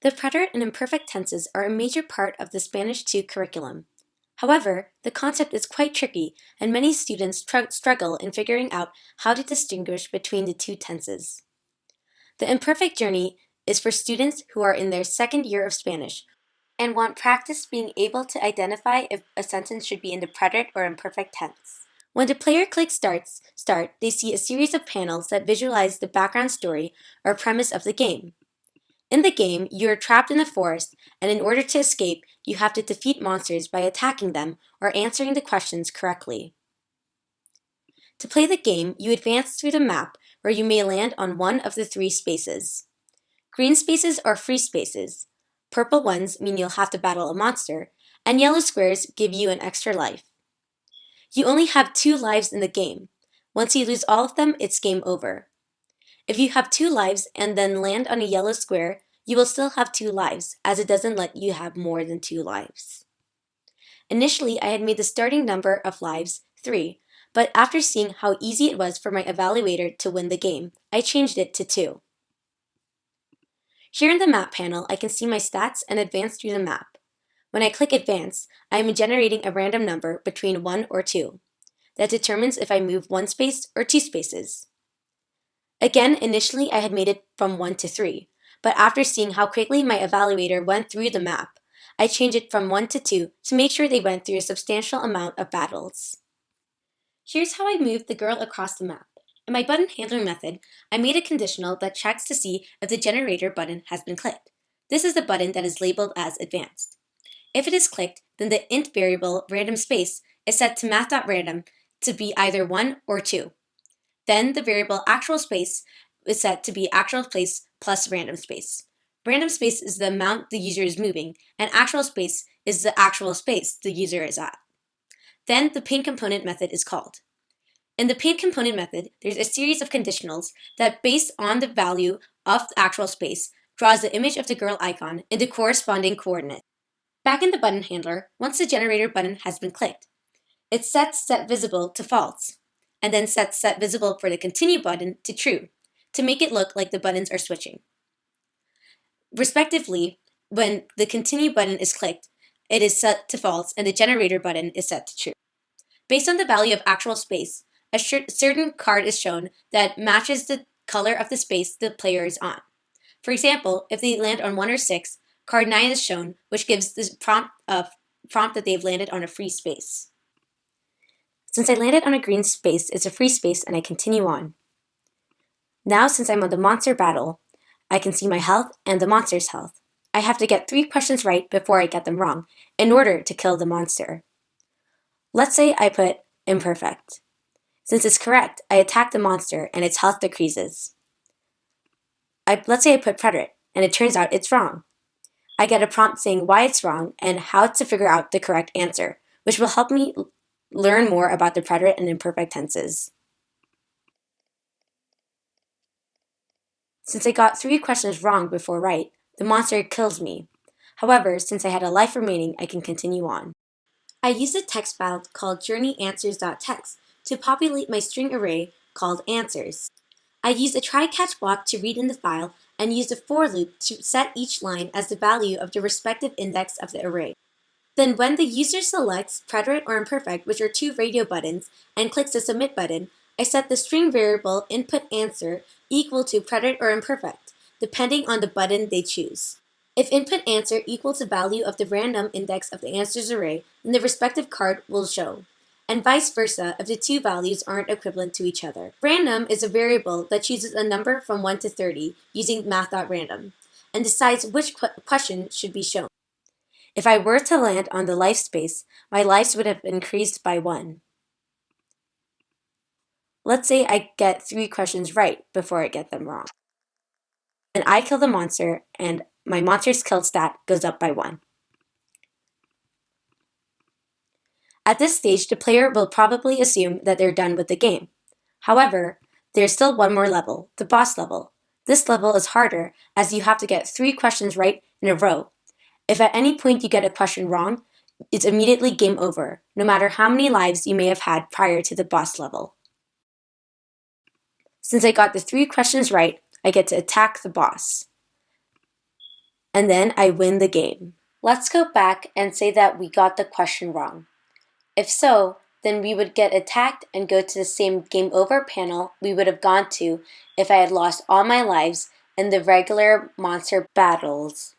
The preterite and imperfect tenses are a major part of the Spanish 2 curriculum. However, the concept is quite tricky, and many students struggle in figuring out how to distinguish between the two tenses. The Imperfect Journey is for students who are in their second year of Spanish and want practice being able to identify if a sentence should be in the preterite or imperfect tense. When the player clicks Start, they see a series of panels that visualize the background story or premise of the game. In the game, you are trapped in a forest, and in order to escape, you have to defeat monsters by attacking them or answering the questions correctly. To play the game, you advance through the map, where you may land on one of the three spaces. Green spaces are free spaces. Purple ones mean you'll have to battle a monster, and yellow squares give you an extra life. You only have 2 lives in the game. Once you lose all of them, it's game over. If you have 2 lives and then land on a yellow square, you will still have 2 lives, as it doesn't let you have more than 2 lives. Initially, I had made the starting number of lives 3, but after seeing how easy it was for my evaluator to win the game, I changed it to 2. Here in the map panel, I can see my stats and advance through the map. When I click Advance, I am generating a random number between 1 or 2. That determines if I move 1 space or 2 spaces. Again, initially I had made it from 1 to 3, but after seeing how quickly my evaluator went through the map, I changed it from 1 to 2 to make sure they went through a substantial amount of battles. Here's how I moved the girl across the map. In my button handler method, I made a conditional that checks to see if the generator button has been clicked. This is the button that is labeled as advanced. If it is clicked, then the int variable random space is set to math.random to be either 1 or 2. Then the variable actual space is set to be actual space plus random space. Random space is the amount the user is moving, and actual space is the actual space the user is at. Then the paint component method is called. In the paint component method, there's a series of conditionals that, based on the value of the actual space, draws the image of the girl icon into corresponding coordinates. Back in the button handler, once the generator button has been clicked, it sets set visible to false, and then sets set visible for the continue button to true, to make it look like the buttons are switching. Respectively, when the continue button is clicked, it is set to false and the generator button is set to true. Based on the value of actual space, a certain card is shown that matches the color of the space the player is on. For example, if they land on 1 or 6, card 9 is shown, which gives the prompt that they've landed on a free space. Since I landed on a green space, it's a free space and I continue on. Now, since I'm on the monster battle, I can see my health and the monster's health. I have to get 3 questions right before I get them wrong, in order to kill the monster. Let's say I put imperfect. Since it's correct, I attack the monster and its health decreases. Let's say I put preterite, and it turns out it's wrong. I get a prompt saying why it's wrong and how to figure out the correct answer, which will help me learn more about the preterite and imperfect tenses. Since I got 3 questions wrong before right, the monster kills me. However, since I had a life remaining, I can continue on. I used a text file called journeyanswers.txt to populate my string array called answers. I used a try-catch block to read in the file and used a for loop to set each line as the value of the respective index of the array. Then when the user selects preterite or imperfect, which are 2 radio buttons, and clicks the submit button, I set the string variable input answer equal to preterite or imperfect, depending on the button they choose. If input answer equals the value of the random index of the answers array, then the respective card will show, and vice versa if the 2 values aren't equivalent to each other. Random is a variable that chooses a number from 1 to 30 using math.random, and decides which question should be shown. If I were to land on the life space, my lives would have increased by 1. Let's say I get 3 questions right before I get them wrong. Then I kill the monster, and my monster's kill stat goes up by 1. At this stage, the player will probably assume that they're done with the game. However, there's still one more level, the boss level. This level is harder, as you have to get 3 questions right in a row. If at any point you get a question wrong, it's immediately game over, no matter how many lives you may have had prior to the boss level. Since I got the 3 questions right, I get to attack the boss. and then I win the game. Let's go back and say that we got the question wrong. If so, then we would get attacked and go to the same game over panel we would have gone to if I had lost all my lives in the regular monster battles.